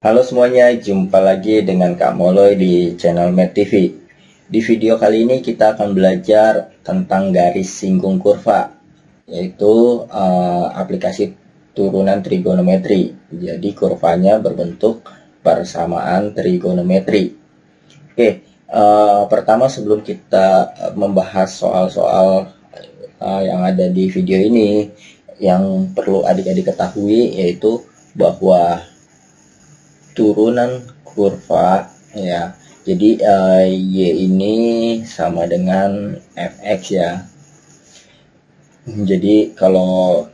Halo semuanya, jumpa lagi dengan Kak Moloy di channel Med TV. Di video kali ini kita akan belajar tentang garis singgung kurva, yaitu aplikasi turunan trigonometri. Jadi kurvanya berbentuk persamaan trigonometri. Oke, pertama sebelum kita membahas soal-soal yang ada di video ini, yang perlu adik-adik ketahui yaitu bahwa turunan kurva ya, jadi y ini sama dengan fx ya. Jadi kalau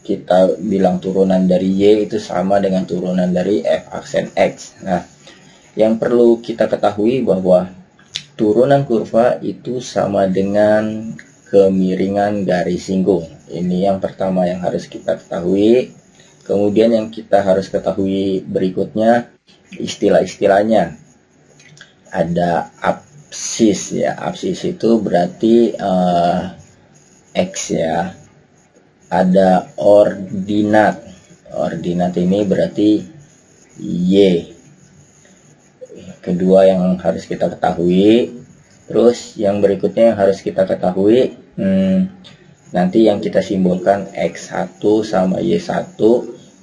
kita bilang turunan dari y itu sama dengan turunan dari f aksen x. Nah, yang perlu kita ketahui bahwa turunan kurva itu sama dengan kemiringan garis singgung. Ini yang pertama yang harus kita ketahui. Kemudian yang kita harus ketahui berikutnya istilah-istilahnya. Ada absis ya, absis itu berarti x ya. Ada ordinat, ordinat ini berarti y. Kedua yang harus kita ketahui. Terus yang berikutnya yang harus kita ketahui, nanti yang kita simbolkan x1 sama y1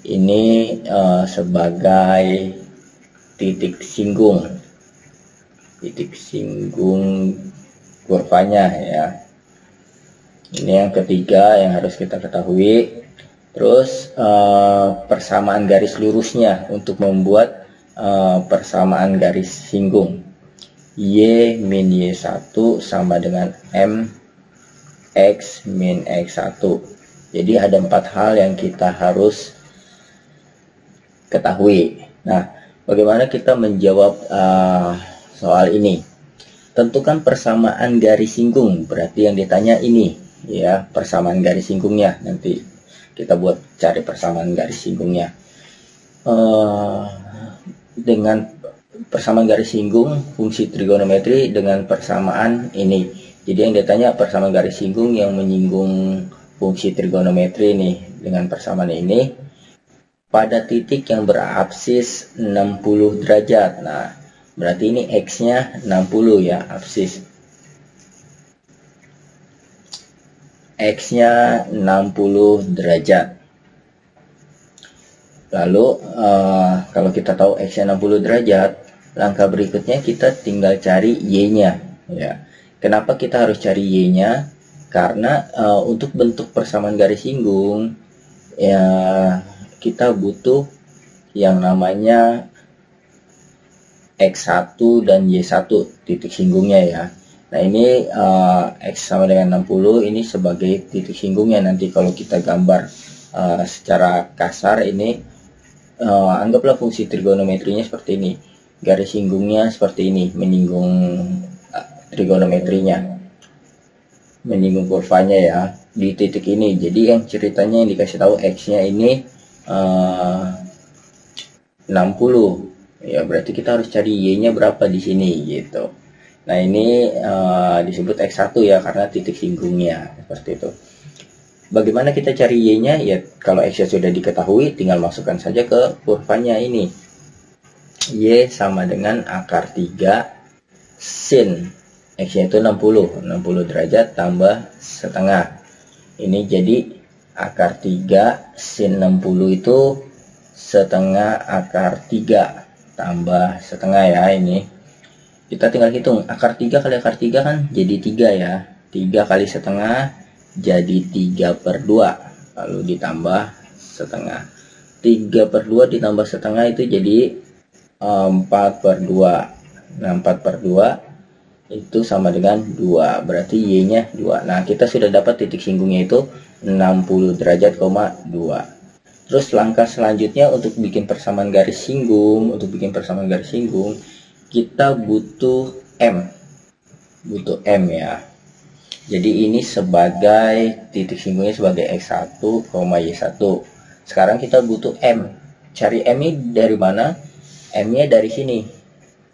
ini sebagai titik singgung kurvanya ya. Ini yang ketiga yang harus kita ketahui. Terus persamaan garis lurusnya untuk membuat persamaan garis singgung. Y min y1 sama dengan m x min x1. Jadi ada 4 hal yang kita harus ketahui. Nah, bagaimana kita menjawab soal ini? Tentukan persamaan garis singgung. Berarti yang ditanya ini ya, persamaan garis singgungnya. Nanti kita buat cari persamaan garis singgungnya. Dengan persamaan garis singgung fungsi trigonometri dengan persamaan ini. Jadi yang ditanya persamaan garis singgung yang menyinggung fungsi trigonometri ini dengan persamaan ini pada titik yang berabsis 60 derajat. Nah, berarti ini x-nya 60 ya, absis. X-nya 60 derajat. Lalu kalau kita tahu x-nya 60 derajat, langkah berikutnya kita tinggal cari y-nya ya. Kenapa kita harus cari y-nya? Karena untuk bentuk persamaan garis singgung ya, kita butuh yang namanya x1 dan y1 titik singgungnya ya. Nah, ini x sama dengan 60 ini sebagai titik singgungnya. Nanti kalau kita gambar secara kasar ini, anggaplah fungsi trigonometrinya seperti ini. Garis singgungnya seperti ini, menyinggung trigonometrinya, menyinggung kurvanya ya di titik ini. Jadi yang ceritanya yang dikasih tahu x-nya ini 60 ya, berarti kita harus cari y-nya berapa di sini gitu. Nah, ini disebut x1 ya karena titik singgungnya seperti itu. Bagaimana kita cari y-nya? Ya, kalau x-nya sudah diketahui, tinggal masukkan saja ke kurvanya ini. Y sama dengan akar 3 sin x-nya itu 60 derajat tambah setengah. Ini jadi akar 3 sin 60 itu setengah akar 3 tambah setengah ya. Ini kita tinggal hitung, akar 3 kali akar 3 kan jadi 3 ya. 3 kali setengah jadi 3/2, lalu ditambah setengah. 3/2 ditambah setengah itu jadi 4/2. Nah, 4/2 itu sama dengan 2, berarti y-nya 2. Nah, kita sudah dapat titik singgungnya itu 60 derajat, 2. Terus langkah selanjutnya untuk bikin persamaan garis singgung, kita butuh m. Butuh m ya. Jadi ini sebagai titik singgungnya sebagai x1, y1. Sekarang kita butuh m. Cari m ini dari mana? M-nya dari sini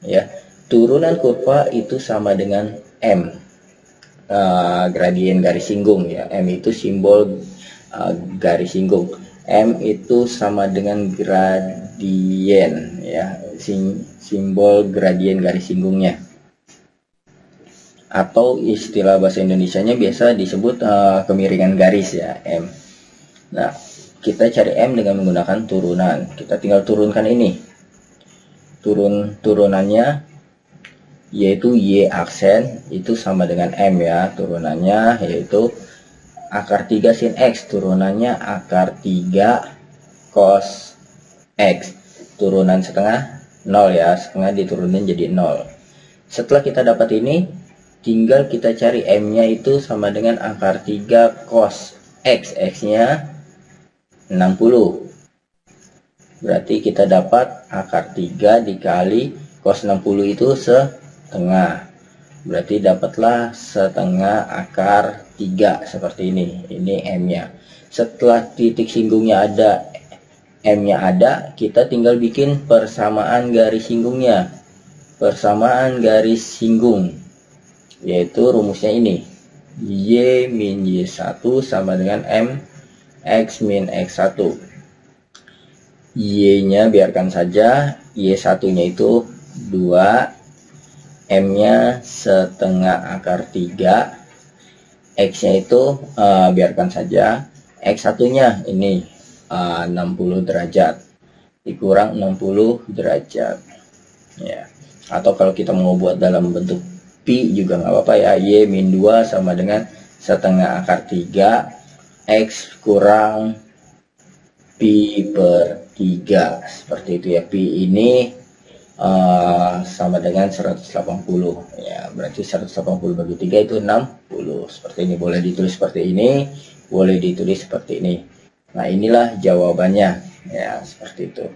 ya. Turunan kurva itu sama dengan m, gradien garis singgung ya. M itu simbol garis singgung. M itu sama dengan gradien ya, simbol gradien garis singgungnya. Atau istilah bahasa Indonesianya biasa disebut kemiringan garis ya, M. Nah, kita cari M dengan menggunakan turunan. Kita tinggal turunkan ini. Turunannya yaitu Y aksen itu sama dengan M ya. Turunannya yaitu akar 3 sin X, turunannya akar 3 cos X. Turunan setengah 0 ya, setengah diturunin jadi 0. Setelah kita dapat ini, tinggal kita cari M-nya itu sama dengan akar 3 cos X. X-nya 60. Berarti kita dapat akar 3 dikali cos 60 itu setengah. Berarti dapatlah setengah akar 3 seperti ini. Ini M-nya. Setelah titik singgungnya ada, M-nya ada, kita tinggal bikin persamaan garis singgungnya. Persamaan garis singgung, yaitu rumusnya ini. Y min Y1 sama dengan M X min X1. Y-nya biarkan saja, Y1-nya itu 2, M-nya setengah akar 3, X-nya itu biarkan saja, X1-nya ini 60 derajat, dikurang 60 derajat. Ya. Atau kalau kita mau buat dalam bentuk Pi juga nggak apa-apa ya, Y min 2 sama dengan setengah akar 3, X kurang Pi per 3. Seperti itu ya, Pi ini sama dengan 180 ya, berarti 180 bagi 3 itu 60. Seperti ini, boleh ditulis seperti ini, boleh ditulis seperti ini. Nah, inilah jawabannya ya, seperti itu.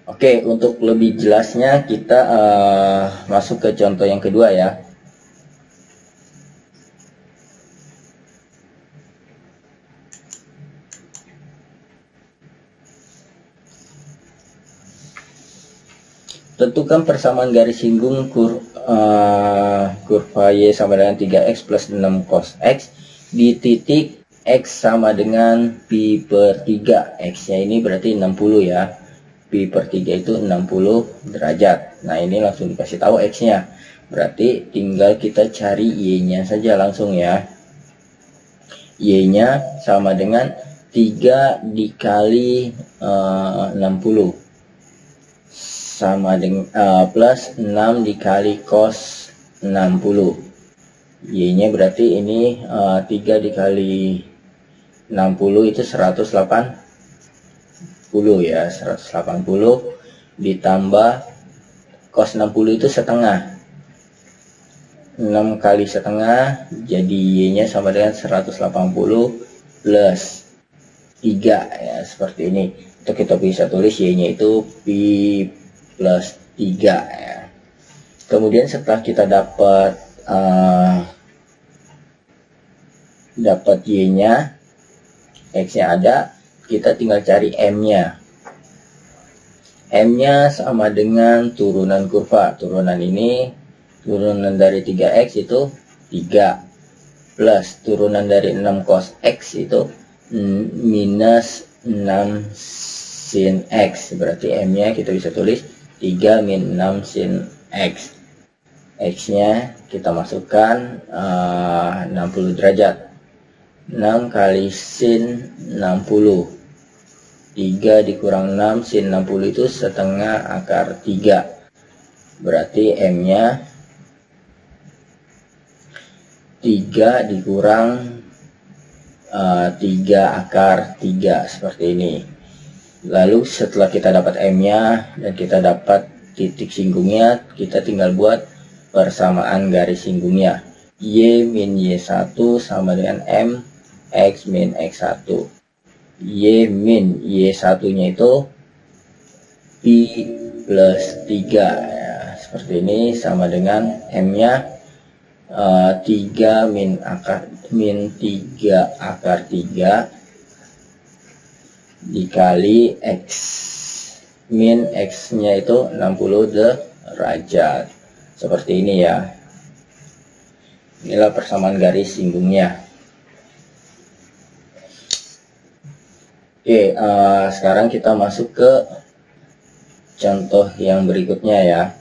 Oke, untuk lebih jelasnya kita masuk ke contoh yang kedua ya. Tentukan persamaan garis singgung kurva Y sama dengan 3X plus 6 cos X di titik X sama dengan Pi per 3. X-nya ini berarti 60 ya. Pi per 3 itu 60 derajat. Nah, ini langsung dikasih tahu X-nya. Berarti tinggal kita cari Y-nya saja langsung ya. Y-nya sama dengan 3 dikali 60. Sama dengan plus 6 dikali cos 60. Y-nya berarti ini 3 dikali 60 itu 180 ya, 180 ditambah cos 60 itu setengah, 6 kali setengah, jadi Y-nya sama dengan 180 plus 3 ya, seperti ini. Itu kita bisa tulis Y-nya itu Pi plus 3 ya. Kemudian setelah kita dapat Y-nya, X-nya ada, kita tinggal cari M-nya. M-nya sama dengan turunan kurva. Turunan ini, turunan dari 3X itu 3. Plus turunan dari 6 cos X itu minus 6 sin X. Berarti M-nya kita bisa tulis 3 min 6 sin X. X-nya kita masukkan 60 derajat. 6 kali sin 60. 3 dikurang 6 sin 60 itu setengah akar 3. Berarti M-nya 3 dikurang 3 akar 3 seperti ini. Lalu setelah kita dapat M-nya dan kita dapat titik singgungnya, kita tinggal buat persamaan garis singgungnya. Y min Y1 sama dengan M X min X1. Y min Y1-nya itu Pi plus 3 ya, seperti ini, sama dengan M-nya 3 min 3 akar 3 dikali X min X-nya itu 60 derajat. Seperti ini ya. Inilah persamaan garis singgungnya. Oke, sekarang kita masuk ke contoh yang berikutnya ya.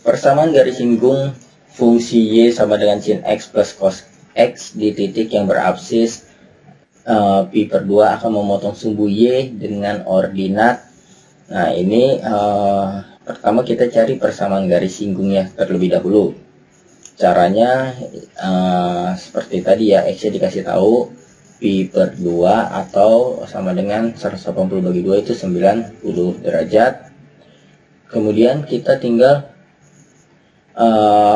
Persamaan garis singgung fungsi Y sama dengan sin X plus cos X di titik yang berabsis pi per 2 akan memotong sumbu Y dengan ordinat. Nah ini pertama kita cari persamaan garis singgungnya terlebih dahulu. Caranya seperti tadi ya, X nya dikasih tahu pi per 2 atau sama dengan 180 bagi 2 itu 90 derajat. Kemudian kita tinggal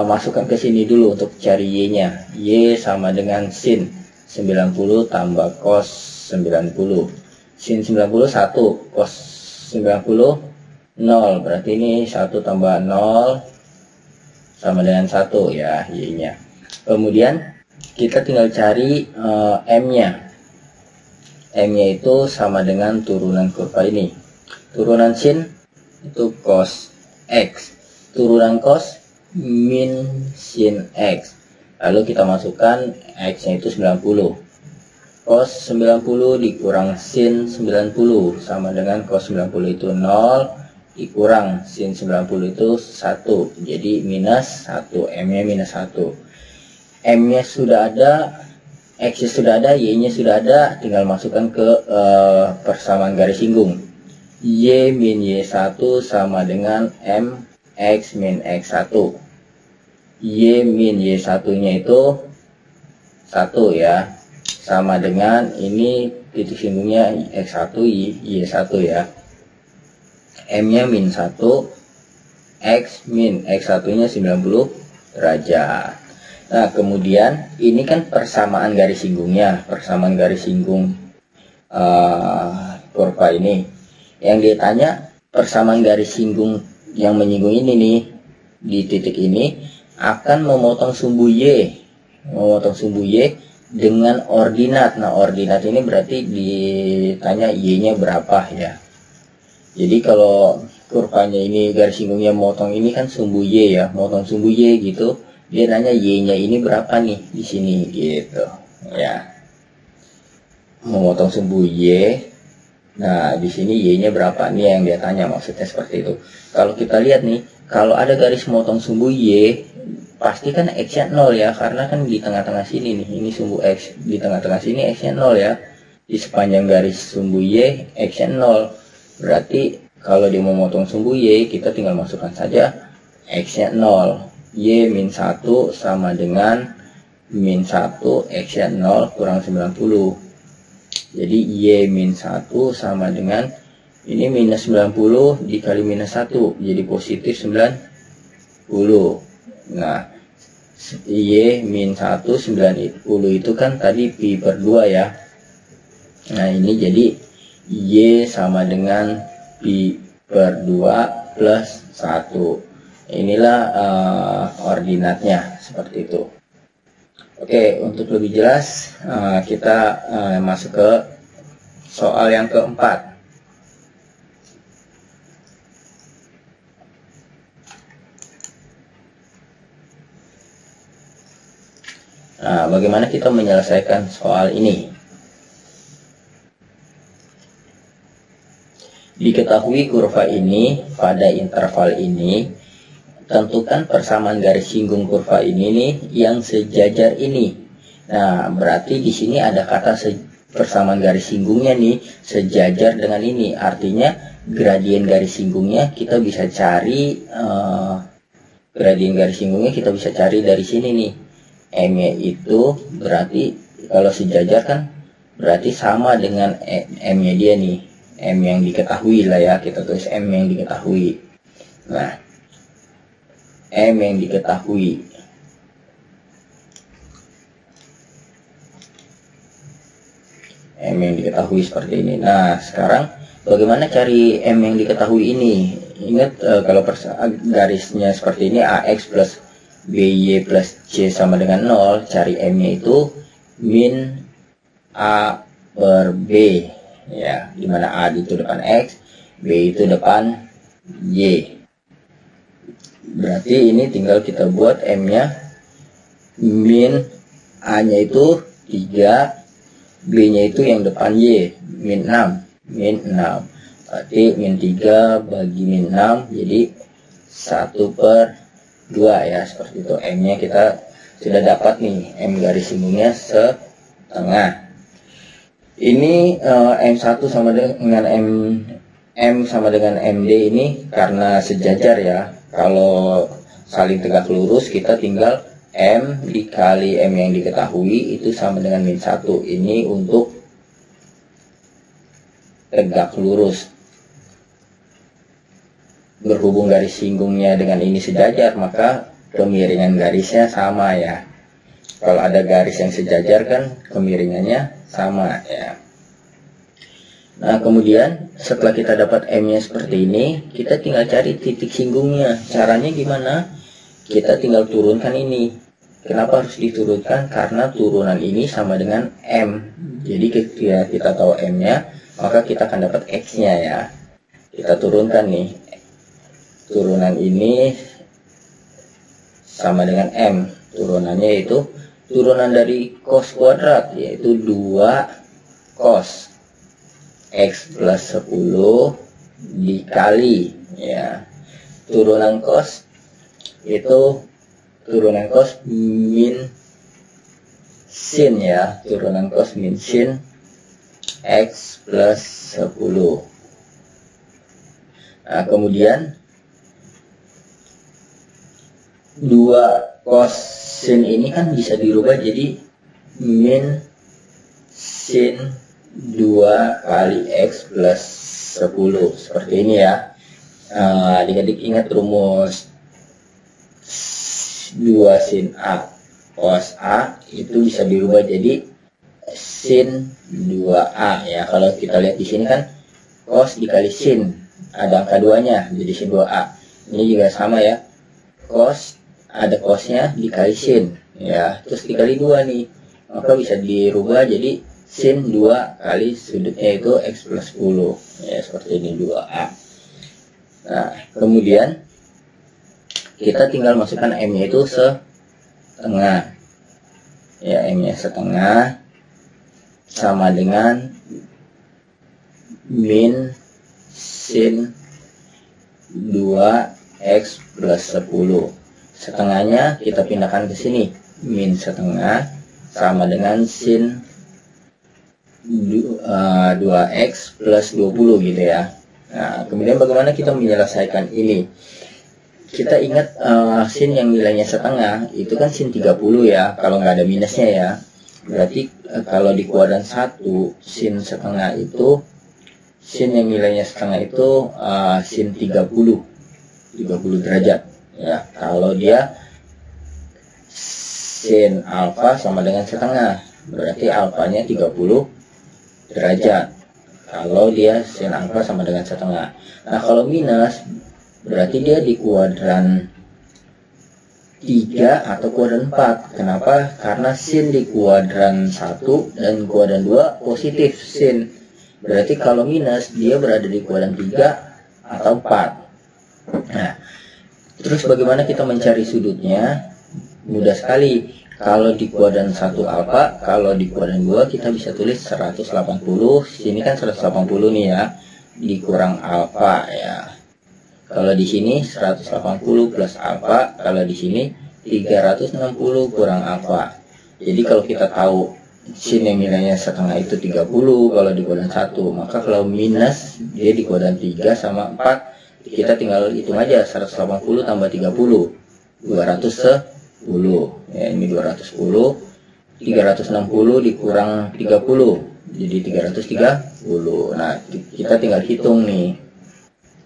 masukkan ke sini dulu untuk cari Y nya. Y sama dengan sin 90 tambah cos 90. Sin 90 1, cos 90 0. Berarti ini 1 tambah 0 sama dengan 1 ya Y nya. Kemudian kita tinggal cari M nya. M nya itu sama dengan turunan kurva ini. Turunan sin itu cos X. Turunan cos min sin X. Lalu kita masukkan X nya itu 90. Cos 90 dikurang sin 90 sama dengan cos 90 itu 0 dikurang sin 90 itu 1. Jadi minus 1. M nya minus 1. M nya sudah ada, X nya sudah ada, Y nya sudah ada. Tinggal masukkan ke persamaan garis singgung. Y min Y1 sama dengan M X min X1. Y min Y1 nya itu 1 ya, sama dengan ini titik singgungnya X1 Y1 ya. M nya min 1, X min X1 nya 90 derajat. Nah kemudian ini kan persamaan garis singgungnya, persamaan garis singgung kurva ini. Yang dia tanya persamaan garis singgung yang menyinggung ini nih, di titik ini akan memotong sumbu Y, dengan ordinat. Nah ordinat ini berarti ditanya Y nya berapa ya. Jadi kalau kurvanya ini garis singgungnya memotong ini kan sumbu Y ya, memotong sumbu Y gitu, dia nanya Y nya ini berapa nih di sini gitu ya, memotong sumbu Y. Nah di sini Y nya berapa nih yang dia tanya, maksudnya seperti itu. Kalau kita lihat nih, kalau ada garis memotong sumbu Y, pasti kan X nya 0 ya, karena kan di tengah-tengah sini nih, ini sumbu X, di tengah-tengah sini X nya 0 ya. Di sepanjang garis sumbu Y, X nya 0. Berarti kalau dia mau memotong sumbu Y, kita tinggal masukkan saja X nya 0. Y min 1 sama dengan min 1, X nya 0 kurang 90. Jadi Y min 1 sama dengan ini minus 90 dikali minus 1, jadi positif 90. Nah Y min 1 90 itu kan tadi pi per 2 ya. Nah ini jadi Y sama dengan pi per 2 plus 1. Inilah ordinatnya seperti itu. Oke, untuk lebih jelas kita masuk ke soal yang keempat. Nah, bagaimana kita menyelesaikan soal ini? Diketahui kurva ini pada interval ini, tentukan persamaan garis singgung kurva ini nih yang sejajar ini. Nah, berarti di sini ada kata persamaan garis singgungnya nih sejajar dengan ini. Artinya gradien garis singgungnya kita bisa cari dari sini nih. M-nya itu berarti kalau sejajar kan berarti sama dengan M-nya dia nih. M yang diketahui lah ya, kita tulis M yang diketahui. Nah, M yang diketahui. M yang diketahui seperti ini. Nah, sekarang bagaimana cari M yang diketahui ini? Ingat kalau garisnya seperti ini, AX plus BY plus C sama dengan 0, cari M-nya itu min A per B. Ya, dimana A itu depan X, B itu depan Y. Berarti ini tinggal kita buat M-nya, min A-nya itu 3, B-nya itu yang depan Y, min 6. Berarti min 3 bagi min 6, jadi 1/2 ya, seperti itu. M-nya kita sudah dapat nih, M garis singgungnya setengah. Ini M1 sama dengan M sama dengan MD ini karena sejajar ya. Kalau saling tegak lurus, kita tinggal M dikali M yang diketahui itu sama dengan min 1. Ini untuk tegak lurus. Berhubung garis singgungnya dengan ini sejajar, maka kemiringan garisnya sama ya. Kalau ada garis yang sejajar kan kemiringannya sama ya. Nah, kemudian setelah kita dapat M-nya seperti ini, kita tinggal cari titik singgungnya. Caranya gimana? Kita tinggal turunkan ini. Kenapa harus diturunkan? Karena turunan ini sama dengan M. Jadi ketika kita tahu M-nya, maka kita akan dapat X-nya ya. Kita turunkan nih. Turunan ini sama dengan M. Turunannya yaitu turunan dari cos kuadrat, yaitu 2 cos X plus 10 dikali ya. Turunan cos itu turunan cos min sin ya. Turunan cos min sin X plus 10. Nah, kemudian 2 cos sin ini kan bisa dirubah jadi min sin 2 kali X plus 10 seperti ini ya. Adik-adik ingat rumus 2 sin A cos A itu bisa dirubah jadi sin 2A ya. Kalau kita lihat di sini kan cos dikali sin, ada angka 2-nya jadi sin 2A. Ini juga sama ya, cos ada cosnya dikali sin ya, terus dikali 2 nih, maka bisa dirubah jadi sin 2 kali sudutnya itu X plus 10 ya, seperti ini 2A. Nah, kemudian kita tinggal masukkan M-nya itu setengah ya. M-nya setengah sama dengan min sin 2X plus 10. Setengahnya kita pindahkan ke sini, min setengah sama dengan sin 2x plus 20 gitu ya. Nah, kemudian bagaimana kita menyelesaikan ini? Kita ingat sin yang nilainya setengah itu kan sin 30 ya, kalau nggak ada minusnya ya. Berarti kalau di kuadran 1 sin setengah itu, sin yang nilainya setengah itu sin 30 derajat ya. Kalau dia sin alfa sama dengan setengah, berarti alfanya 30 derajat kalau dia sin alfa sama dengan setengah. Nah, kalau minus berarti dia di kuadran 3 atau kuadran 4. Kenapa? Karena sin di kuadran 1 dan kuadran 2 positif sin. Berarti kalau minus dia berada di kuadran 3 atau 4. Nah, terus bagaimana kita mencari sudutnya? Mudah sekali. Kalau di kuadran 1 alfa, kalau di kuadran 2 kita bisa tulis 180. Sini kan 180 nih ya, dikurang alfa ya. Kalau di sini 180 plus alfa, kalau di sini 360 kurang alfa. Jadi kalau kita tahu sin yang nilainya setengah itu 30 kalau di kuadran 1, maka kalau minus dia di kuadran 3 sama 4, kita tinggal hitung aja 180 tambah 30, 210 ya. Ini 210, 360 dikurang 30 jadi 330. Nah, kita tinggal hitung nih,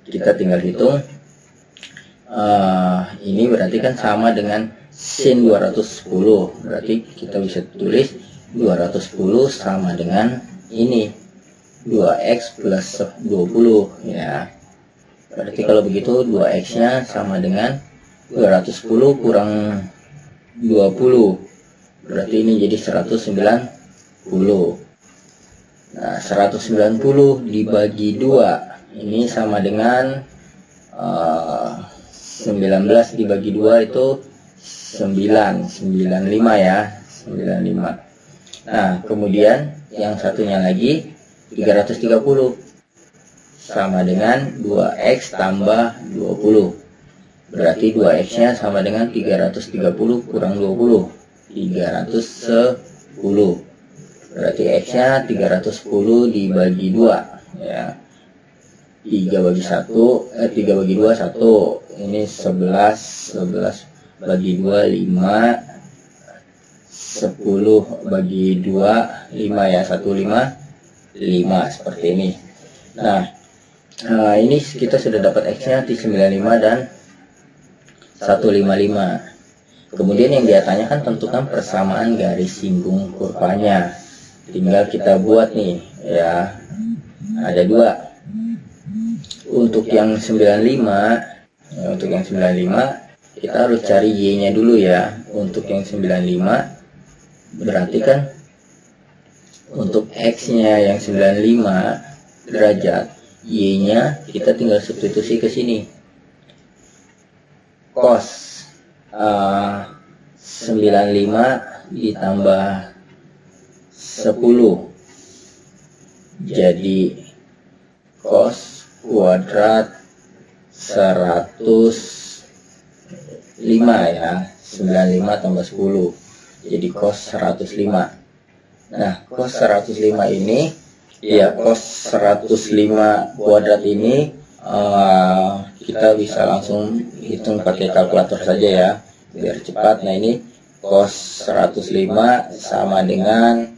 kita tinggal hitung ini berarti kan sama dengan sin 210. Berarti kita bisa tulis 210 sama dengan ini 2x plus 20 ya. Berarti kalau begitu 2x nya sama dengan 210 kurang 20, berarti ini jadi 190. Nah, 190 dibagi 2 ini sama dengan 19 dibagi 2 itu 95 ya, 95. Nah, kemudian yang satunya lagi 330 sama dengan 2x tambah 20. Berarti 2x-nya sama dengan 330 kurang 20, 310. Berarti x-nya 310 dibagi 2 ya. 3 bagi 1, 3 bagi 2 1. Ini 11 bagi 2 5, 10 bagi 2 5 ya, 5 seperti ini. Nah, ini kita sudah dapat x-nya T95 dan 155. Kemudian yang dia tanyakan tentukan persamaan garis singgung kurvanya. Tinggal kita buat nih ya. Ada 2. Untuk yang 95, untuk yang 95 kita harus cari y-nya dulu ya. Untuk yang 95 berarti kan untuk x-nya yang 95 derajat, y-nya kita tinggal substitusi ke sini. Cos 95 ditambah 10 jadi cos kuadrat 105 ya, 95 tambah 10 jadi cos 105. Nah, cos 105 ini ya, cos 105 kuadrat ini kita bisa langsung hitung pakai kalkulator saja ya, biar cepat. Nah, ini cos 105 sama dengan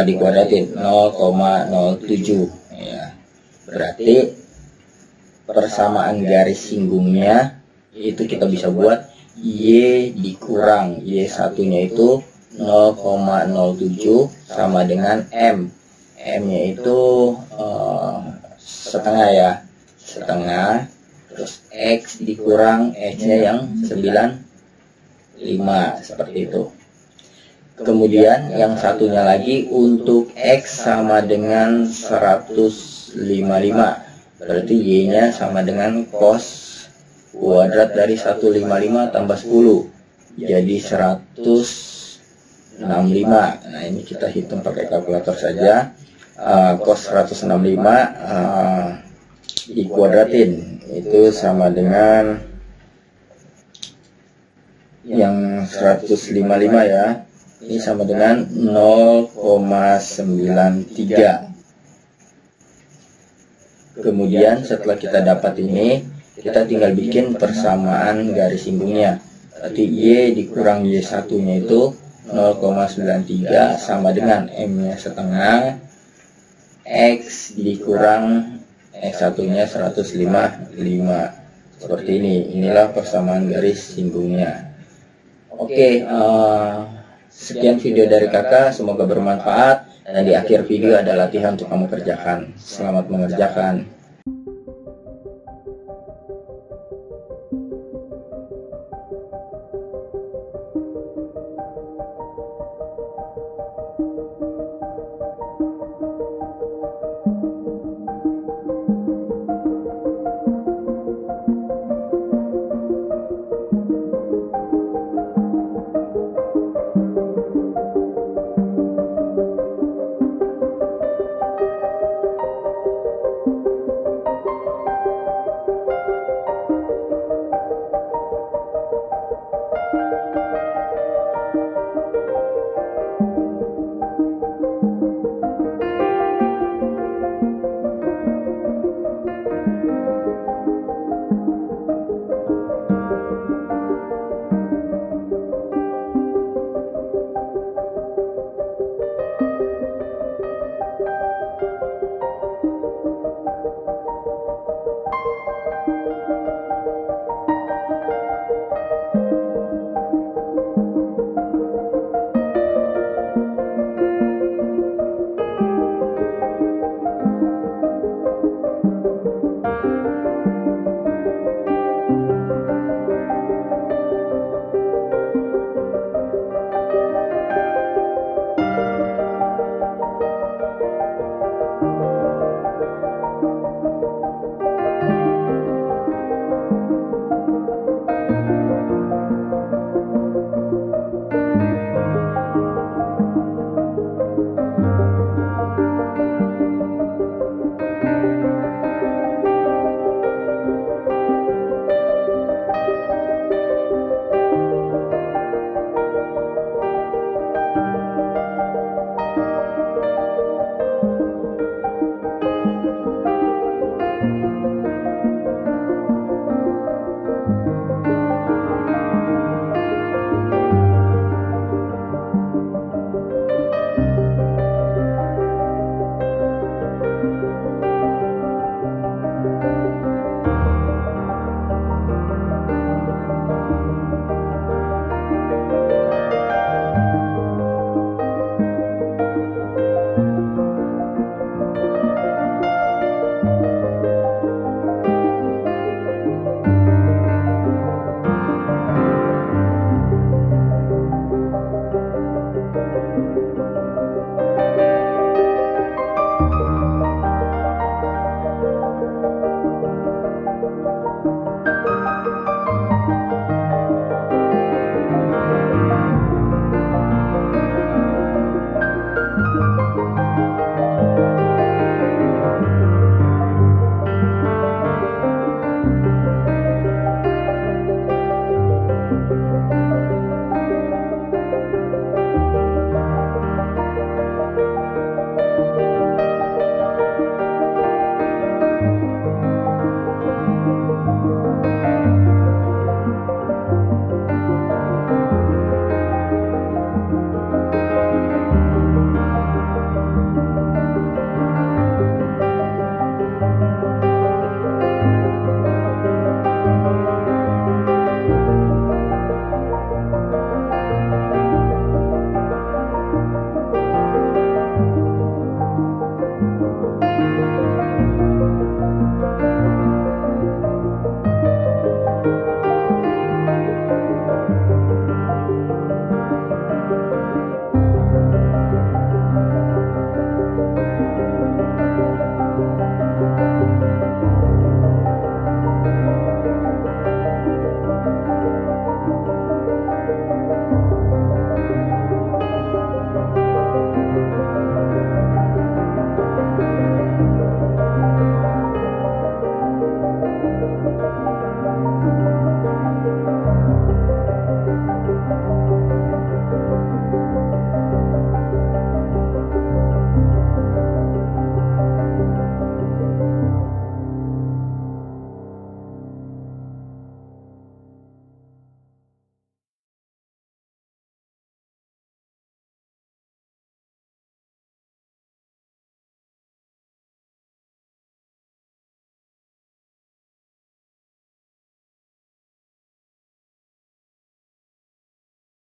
dikuadratin 0,07 ya. Berarti persamaan garis singgungnya itu kita bisa buat y dikurang y satunya itu 0,07 sama dengan m nya itu setengah ya, setengah, terus x dikurang x-nya yang 95 seperti itu. Kemudian yang satunya lagi untuk x sama dengan 155, berarti y-nya sama dengan cos kuadrat dari 155 tambah 10 jadi 165. Nah, ini kita hitung pakai kalkulator saja. Cos 165 dikuadratin itu sama dengan yang 155 ya, ini sama dengan 0,93. Kemudian setelah kita dapat ini, kita tinggal bikin persamaan garis singgungnya. Berarti y dikurang y satunya itu 0,93 sama dengan m nya setengah, x dikurang x satunya 155. Seperti ini. Inilah persamaan garis singgungnya. Oke, sekian video dari kakak, semoga bermanfaat, dan di akhir video ada latihan untuk kamu kerjakan. Selamat mengerjakan.